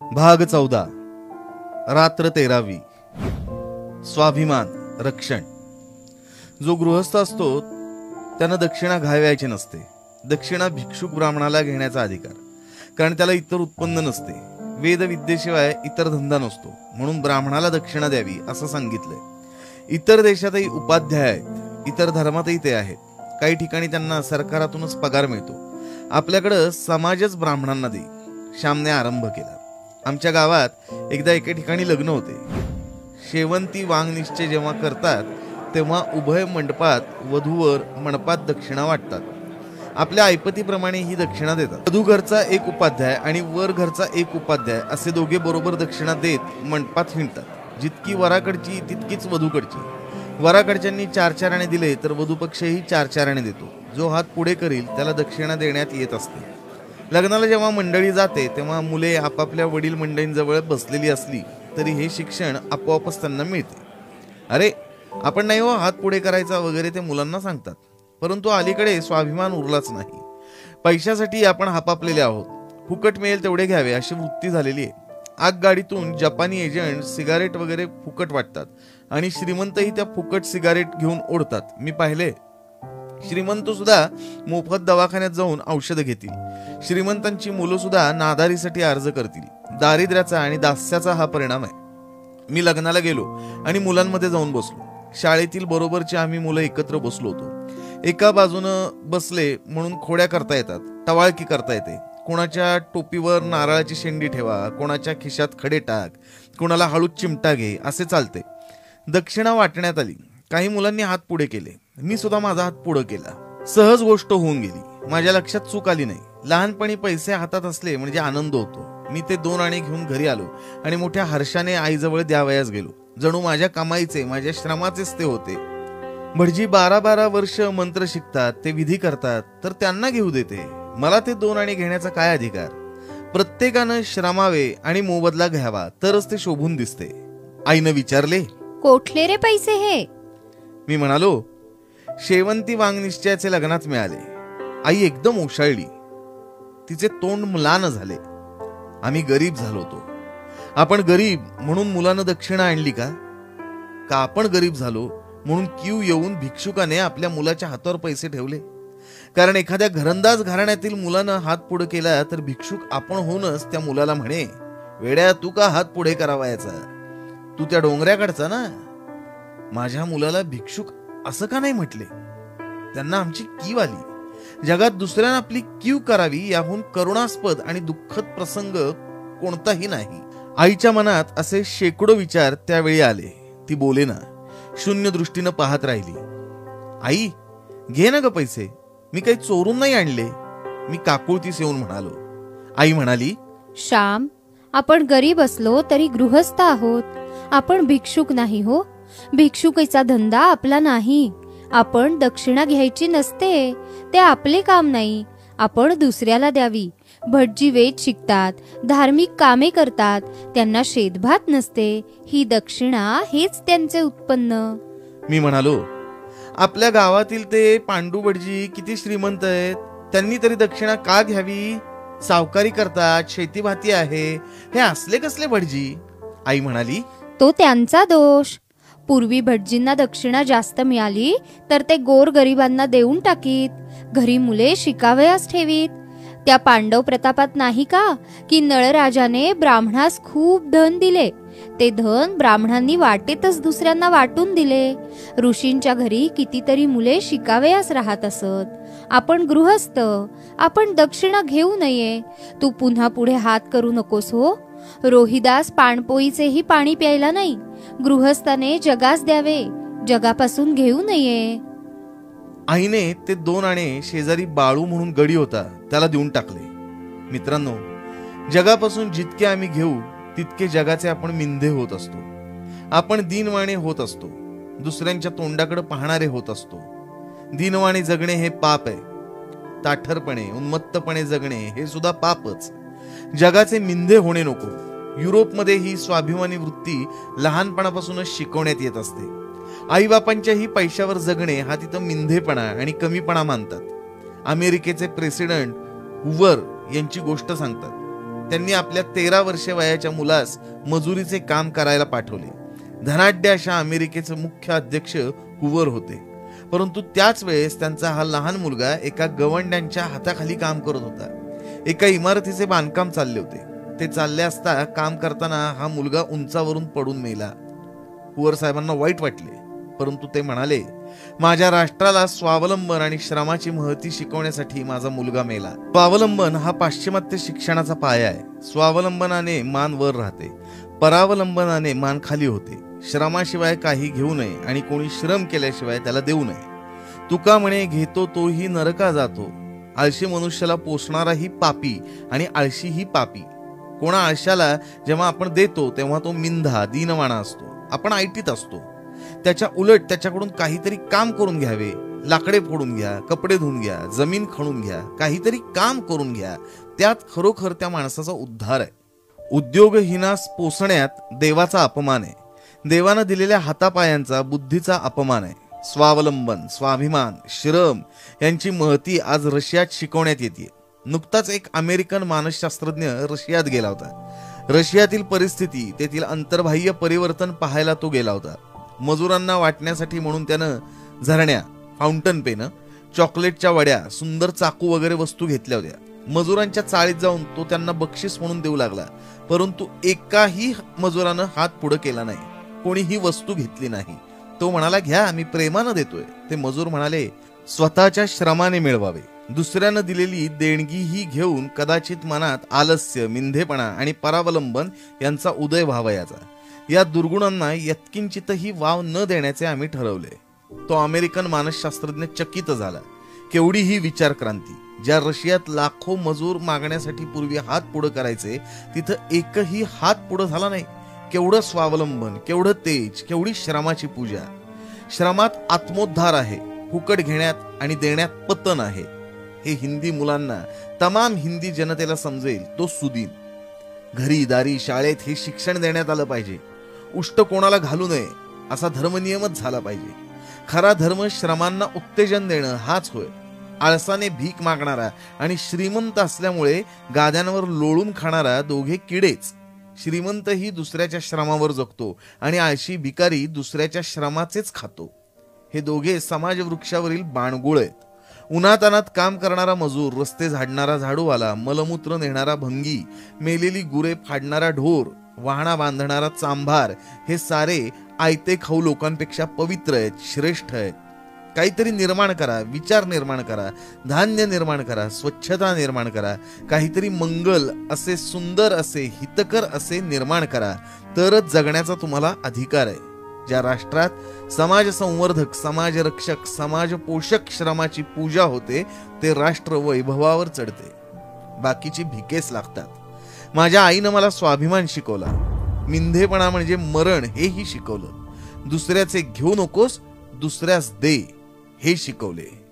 भाग 14 रात्र 13वी स्वाभिमान रक्षण। जो गृहस्थ असतो त्यानं दक्षिणा घालवायची नसते। दक्षिणा भिक्षुक ब्राह्मणाला घेण्याचा अधिकार, कारण त्याला इतर उत्पन्न नसते। वेद विद्येशिवाय इतर धंदा नसतो, म्हणून ब्राह्मणाला दक्षिणा द्यावी असं सांगितलंय। इतर देशातही उपाध्याय आहेत, इतर धर्मातही ते आहेत। काही ठिकाणी त्यांना सरकारातूनच पगार मिळतो। आपल्याकडं समाजच ब्राह्मणांना देई। श्यामने आरंभ केला। आमच्या गावात एकदा एके ठिकाणी लग्न होते। शेवंती वांग निश्चय जेव्हा करतात तेव्हा उभय मंडपात वधूवर मंडपात दक्षिणा वाटतात। आपल्या ऐपतीप्रमाणे ही दक्षिणा देतात। वधू घरचा एक उपाध्याय आणि वर घरचा एक उपाध्याय असे दोघे बरोबर दक्षिणा देत मंडपात हिंडतात। जितकी वराकडची तितकीच वधूकडची। वराकडच्यांनी 4 आणे दिले तर वधूपक्षही 4 आणे देतो। जो हात पुढे करील त्याला दक्षिणा देण्यात येत असते। लग्नाला जेव्हा मंडळी जाते तेव्हा मुले आपापल्या वडील मंडळींजवळ बसलेली असली तरी हे शिक्षण आपोआपच त्यांना मिळते। अरे आपण नाही हो हात पुढे करायचा वगैरे ते मुलांना सांगतात। परंतु अलीकडे स्वाभिमान उरलाच नाही। पैशासाठी आपण हापापलेले आहोत। फुकट मिळेल तेवढे घ्यावे अशी वृत्ती झालेली आहे। आगगाडीतून जपानी एजंट सिगारेट वगैरे फुकट वाटतात आणि श्रीमंतही त्या फुकट सिगारेट घेऊन ओढतात। मी पाहिले श्रीमंत सुद्धा मोफत दवाखान्यात जाऊन औषध घेतील। श्रीमंतांची मुलं सुद्धा नादारीसाठी अर्ज करतील। दारिद्र्याचा आणि दास्याचा हा परिणाम आहे। मी लग्नाला गेलो आणि मुलांमध्ये जाऊन बसलो। शाळेतील बरोबरची आम्ही मुलं एकत्र बसलो होतो। एका बाजूनं बसले म्हणून खोड्या करता येतात, टवाळकी करता येते। कोणाच्या टोपीवर नारळाची शेंडी ठेवा, कोणाच्या खिशात खडे टाक, कोणाला हळूच चिमटा घे असे चालते। दक्षिणा वाटण्यात आली। काही मुलांनी हात पुढे केले। मी सुद्धा माझा हात पुढे केला। सहज गोष्ट होऊन गेली। माझ्या लक्षात चूक आली नाही। लहानपणी पैसे हातात असले म्हणजे आनंद होतो। मी ते 2 आणे घेऊन घरी आलो आणि मोठ्या हर्षाने आईजवळ द्यावयास गेलो। जणू माझ्या कमाईचे, माझ्या श्रमाचेच ते होते। भटजी 12-12 वर्ष मंत्र शिकतात, ते विधी करतात, तर त्यांना घेऊ देते। मला ते 2 आणे घेण्याचा काय अधिकार? प्रत्येकानं श्रमावे आणि मोबदला घ्यावा तरच ते शोभून दिसते। आईनं विचारले, कोठले रे पैसे हे? मी म्हणालो, शेवंती वांग निश्चयाचे लग्नात मिळाले। आई एकदम ओशाळली। तिचे तोंड म्लान झाले। आम्ही गरीब झालो होतो। आपण गरीब म्हणून मुलानं दक्षिणा आणली का? का आपण गरीब झालो म्हणून क्यू येऊन भिक्षुकाने आपल्या मुलाच्या हातावर पैसे ठेवले? कारण एखाद्या घरंदाज घराण्यातील मुलानं हात पुढे केला तर भिक्षुक आपण होऊनच त्या मुलाला म्हणे, वेड्या तू का हात पुढे करावायचा? तू त्या डोंगऱ्याकडचा ना? माझ्या मुलाला भिक्षुक असं का नाही म्हटले? त्यांना आमची कीव आली। जगात दुसऱ्यांना आपली कीव करावी याहून करुणास्पद आणि दुःखद प्रसंग कोणताही नाही। आईच्या मनात असे शेकडो विचार त्यावेळी आले। ती बोलेना, शून्य दृष्टीनं पाहत राहिली। आई घे ना ग पैसे, मी काही चोरून नाही आणले, मी काकुळतीस येऊन म्हणालो। आई म्हणाली, श्याम, आपण गरीब असलो तरी गृहस्थ आहोत। आपण भिक्षुक नाही हो। भिक्षुकीचा धंदा आपला नाही। आपण दक्षिणा घ्यायची नसते, ते आपले काम नाही। आपण दुसऱ्याला द्यावी। भटजी वेद शिकतात, धार्मिक कामे करतात, त्यांना शेतभात नसते। ही दक्षिणा हेच त्यांचे उत्पन्न। मी म्हणालो, आपल्या गावातील ते पांडू भटजी किती श्रीमंत आहेत, त्यांनी तरी दक्षिणा का घ्यावी? सावकारी करतात, शेतीभाती आहे, हे असले कसले भटजी? आई म्हणाली, तो त्यांचा दोष। पूर्वी भटजींना दक्षिणा जास्त मिळाली तर ते गोर गरिबांना देऊन टाकीत। घरी मुले शिकावयास ठेवीत। त्या पांडव प्रतापात नाही का की नळराजाने ब्राह्मणास खूप धन दिले, ते धन ब्राह्मणांनी वाटेतच दुसऱ्यांना वाटून दिले। ऋषींच्या घरी कितीतरी मुले शिकावयास राहत असत। आपण गृहस्थ, आपण दक्षिणा घेऊ नये। तू पुन्हा पुढे हात करू नकोस हो। रोहिदास पाणपोईचेही पाणी प्यायला नाही। गृहस्थाने जगास द्यावे, जगापासून घेऊ नये। आईने ते 2 आणे शेजारी बाळू म्हणून गडी होता त्याला देऊन टाकले। मित्रांनो, जगापासून जितके आम्ही घेऊ तितके जगाचे आपण मिंधे होत असतो। आपण दीनवाणे होत असतो, दुसऱ्यांच्या तोंडाकडे पाहणारे होत असतो। दीनवाणे जगणे हे पाप आहे। ताठरपणे, उन्मत्तपणे जगणे हे सुद्धा पापच। जगाचे मिंधे होणे नको। युरोपमध्ये ही स्वाभिमानी वृत्ती लहानपणापासूनच शिकवण्यात येत असते। आईबापांच्याही पैशावर जगणे हा तिथं मिंधेपणा आणि कमीपणा मानतात। अमेरिकेचे प्रेसिडेंट हुवर यांची गोष्ट सांगतात। त्यांनी आपल्या 13 वर्षे वयाच्या मुलास मजुरीचे काम करायला पाठवले. धनाढ्य अशा अमेरिकेचे मुख्य अध्यक्ष हुवर होते. परंतु त्याच वेळेस त्यांचा हा लहान मुलगा एका गवंड्यांच्या हाताखाली काम करत होता. एका इमारतीचे बांधकाम चालले होते. ते चालले असता काम करताना हा मुलगा उंचावरून पडून मेला. हुवर साहेबांना वाईट वाटले, परंतु ते म्हणाले, माझ्या राष्ट्राला स्वावलंबन आणि श्रमाची महती शिकवण्यासाठी माझा मुलगा मेला. स्वावलंबन हा पाश्चिमात्य शिक्षणाचा पाया आहे. स्वावलंबनाने मान वर राहते, परावलंबनाने मान खाली होते. श्रमाशिवाय काही घेऊ नये आणि कोणी श्रम केल्याशिवाय त्याला देऊ नये. तुका म्हणे, घेतो तोही नरका जातो. आळशी मनुष्याला पोसणाराही पापी आणि आळशीही पापी. कोणा आळशाला जेव्हा आपण देतो तेव्हा तो मिंधा दीनवाणा असतो. आपण ऐटीत असतो. त्याच्या उलट त्याच्याकडून काहीतरी काम करून घ्यावे. लाकडे फोडून घ्या, कपडे धुवून घ्या, जमीन खणून घ्या, काहीतरी काम करून घ्या. त्यात खरोखर त्या माणसाचा उद्धार आहे. उद्योगहीनास पोसण्यात देवाचा अपमान आहे. देवानं दिलेल्या हातापायांचा, बुद्धीचा अपमान आहे. स्वावलंबन, स्वाभिमान, श्रम यांची महती आज रशियात शिकवण्यात येते. नुकताच एक अमेरिकन मानसशास्त्रज्ञ रशियात गेला होता. रशियातील परिस्थिती, तेथील अंतर्बाह्य परिवर्तन पाहायला तो गेला होता. मजुरांना वाटण्यासाठी म्हणून त्यानं झरण्या, फाउंटन पेन, चॉकलेटच्या वड्या, सुंदर चाकू वगैरे वस्तू घेतल्या होत्या. मजुरांच्या चाळीत जाऊन तो त्यांना बक्षीस म्हणून देऊ लागला. परंतु एकाही मजुरानं हात पुढे केला नाही. कोणीही वस्तू घेतली नाही. तो म्हणाला, घ्या, मी प्रेमानं देतोय. ते मजूर म्हणाले, स्वतःच्या श्रमाने मिळवावे. दुसऱ्यानं दिलेली देणगी ही घेऊन कदाचित मनात आलस्य, मिंधेपणा आणि परावलंबन यांचा उदय व्हावयाचा. या दुर्गुणांना यत्किंचितही वाव न देण्याचे आम्ही ठरवले. तो अमेरिकन मानसशास्त्रज्ञ चकित झाला. केवढी ही विचार क्रांती. ज्या रशियात लाखो मजूर मागण्यासाठी पूर्वी हात पुढे करायचे, तिथं एकही हात पुढे झाला नाही. केवढं स्वावलंबन, केवढं तेज, केवढी श्रमाची पूजा. श्रमात आत्मोद्धार आहे. फुकट घेण्यात आणि देण्यात पतन आहे. हे हिंदी मुलांना, तमाम हिंदी जनतेला समजेल तो सुदीन. घरी, दारी, शाळेत हे शिक्षण देण्यात आलं पाहिजे. उष्ट कोणाला घालू नये असा धर्मनियमच झाला पाहिजे. खरा धर्म श्रमांना उत्तेजन देणं हाच होय. आळसाने भीक मागणारा आणि श्रीमंत असल्यामुळे गाद्यांवर लोळून खाणारा दोघे किडेच. श्रीमंतही दुसऱ्याच्या श्रमावर जगतो आणि आळशी भिकारी दुसऱ्याच्या श्रमाचेच खातो. हे दोघे समाज वृक्षावरील बाणगुळ आहेत. उन्हातानात काम करणारा मजूर, रस्ते झाडणारा झाडूवाला, मलमूत्र नेणारा भंगी, मेलेली गुरे फाडणारा ढोर, वाहना बांधणारा चांभार, हे सारे आयते खाऊ लोकांपेक्षा पवित्र आहेत, श्रेष्ठ आहेत. काहीतरी निर्माण करा, विचार निर्माण करा, धान्य निर्माण करा, स्वच्छता निर्माण करा, काहीतरी मंगल असे, सुंदर असे, हितकर असे निर्माण करा. तरच जगण्याचा तुम्हाला अधिकार आहे. ज्या राष्ट्रात समाज संवर्धक, समाज रक्षक, समाज पोषक श्रमाची पूजा होते, ते राष्ट्र वैभवावर चढते. बाकीची भिकेस लागतात. माझ्या आईनं मला स्वाभिमान शिकवला. मिंधेपणा म्हणजे मरण हेही शिकवलं. दुसऱ्याचे घेऊ नकोस, दुसऱ्यास दे हे शिकवले.